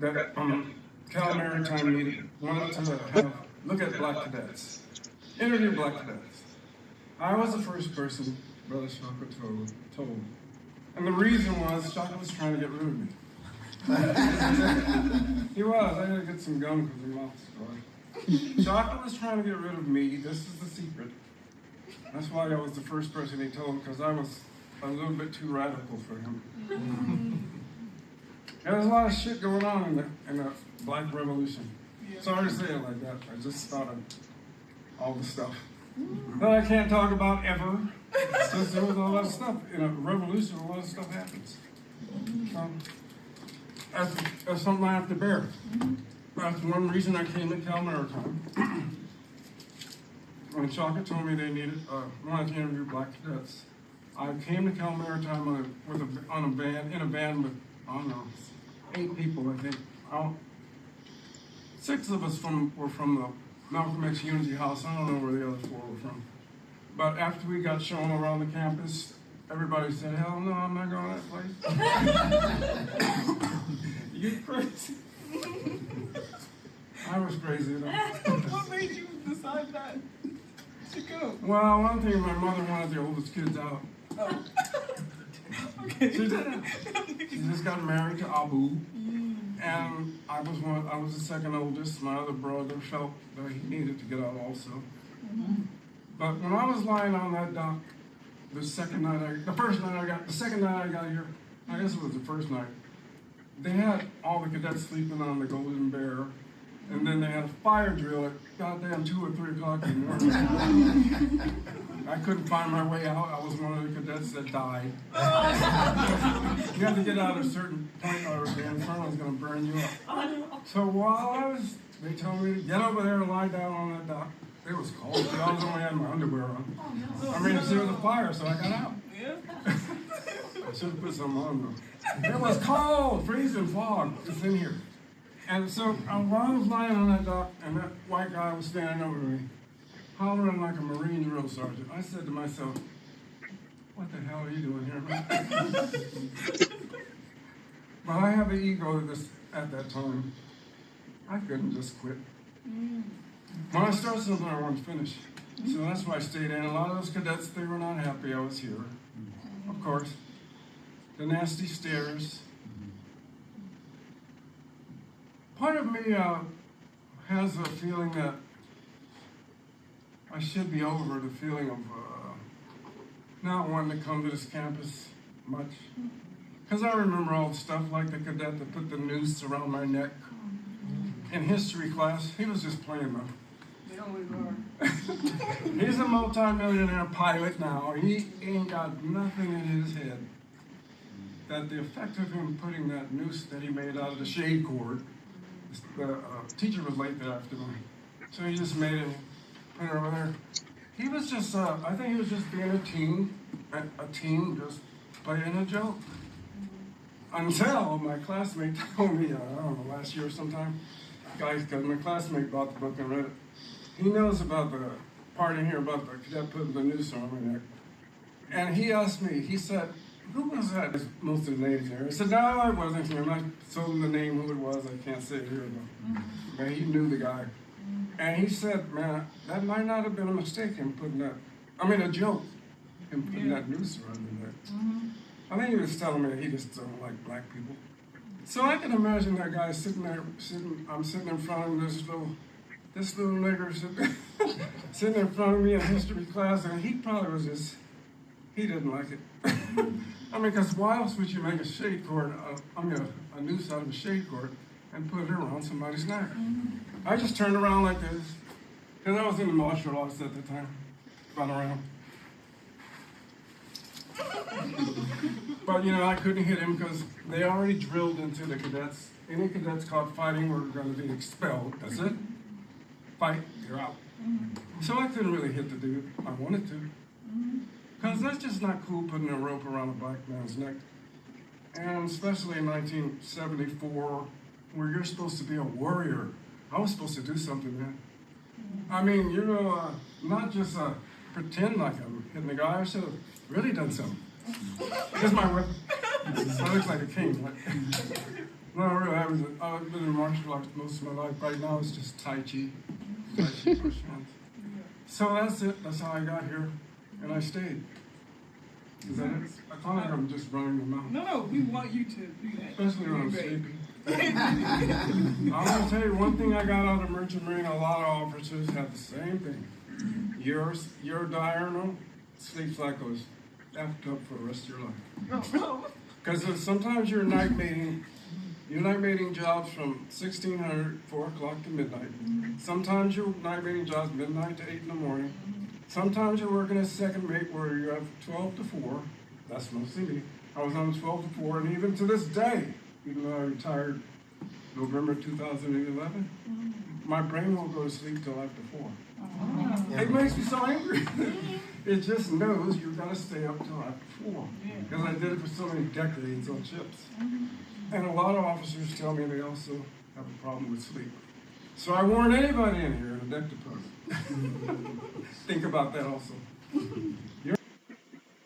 that Cal Maritime wanted to look at black cadets, interview black cadets. I was the first person Brother Shaka told. And the reason was Shaka was trying to get rid of me. He was. I had to get some gum because he lost the story. Shaka was trying to get rid of me. This is the secret. That's why I was the first person he told, because I was a little bit too radical for him. There was a lot of shit going on in the Black Revolution. Sorry to say it like that. I just thought of all the stuff that I can't talk about ever. Because there was a lot of stuff in a revolution. A lot of stuff happens. That's something I have to bear. That's one reason I came to Cal Maritime. When Shaka told me they wanted to interview black cadets, I came to Cal Maritime in a van with, I don't know, 8 people, I think. 6 of us were from the Malcolm X Unity House. I don't know where the other 4 were from. But after we got shown around the campus, everybody said, hell no, I'm not going to that place. You crazy. I was crazy though. What made you decide that to go? Well, one thing, my mother wanted the oldest kids out. Oh. Okay. She did. She just got married to Abu. And I was the second oldest. My other brother felt that he needed to get out also. But when I was lying on that dock, the second night I got here, I guess it was the first night, they had all the cadets sleeping on the Golden Bear, and then they had a fire drill at goddamn 2 or 3 o'clock in the morning. I couldn't find my way out. I was one of the cadets that died. You had to get out at a certain point or the inferno was going to burn you up. So while they told me to get over there and lie down on that dock. It was cold. I was only had my underwear on. I mean, there was a fire, so I got out. I should have put some on though. It was cold, freezing fog. It's in here. And so while I was lying on that dock, and that white guy was standing over me, hollering like a Marine drill sergeant, I said to myself, what the hell are you doing here, man? But I have an ego at that time. I couldn't just quit. When I start something, I want to finish. So that's why I stayed in. A lot of those cadets, they were not happy I was here. Of course. The nasty stares. Part of me has a feeling that I should be over the feeling of not wanting to come to this campus much. Because I remember all the stuff like the cadet that put the noose around my neck. In history class, he was just playing though. They always are. He's a multi-millionaire pilot now. He ain't got nothing in his head that the effect of him putting that noose that he made out of the shade cord, the teacher was late that afternoon, so he just made it, put it over there. He was just, I think he was just being a team just playing a joke. Until my classmate told me, I don't know, last year or sometime, guys, because my classmate bought the book and read it. He knows about the part in here about the cadet putting the noose on my neck. And he asked me, he said, who was that? Most of the names there. I said, no, it wasn't him. I told him the name, who it was. I can't say it here, but he knew the guy. And he said, man, that might not have been a mistake, him putting that, a joke, him putting that noose around my neck. I think he was telling me that he just don't like black people. So I can imagine that guy sitting there, I'm sitting in front of him, this little nigger sitting in front of me in history class, and he probably was just, he didn't like it. Because why else would you make a shade cord, a noose out of a shade cord, and put it around somebody's neck? I just turned around like this, because I was in the martial arts at the time, spun around. But I couldn't hit him because they already drilled into the cadets. Any cadets caught fighting were going to be expelled. That's it. Fight, you're out. So I couldn't really hit the dude. I wanted to. Because that's just not cool putting a rope around a black man's neck. And especially in 1974, where you're supposed to be a warrior. I was supposed to do something, man. Not just pretend like I'm hitting the guy. I should have really done something. Here's my weapon. So it looks like a king. No, really, I've been in martial arts most of my life. Right now it's just Tai Chi. Tai Chi push hands. So that's it. That's how I got here. And I stayed. Is that it? I thought like I'm just running the mouth. No, we want you to do that. Especially when I'm You're great. sleepy. I'm going to tell you one thing I got out of Merchant Marine. A lot of officers have the same thing. Your diurnal sleep cycle is effed up for the rest of your life. No. Because sometimes you're night mating jobs from 1600, 4 o'clock to midnight. Sometimes your night mating jobs midnight to 8 in the morning. Sometimes you're working a second mate where you have 12 to 4. That's mostly me. I was on 12 to 4, and even to this day, even though I retired November 2011, my brain won't go to sleep till after 4. It makes me so angry. It just knows you've got to stay up till after 4. Because I did it for so many decades on ships. And a lot of officers tell me they also have a problem with sleep. So I warn anybody in here, a deck to post. Think about that also.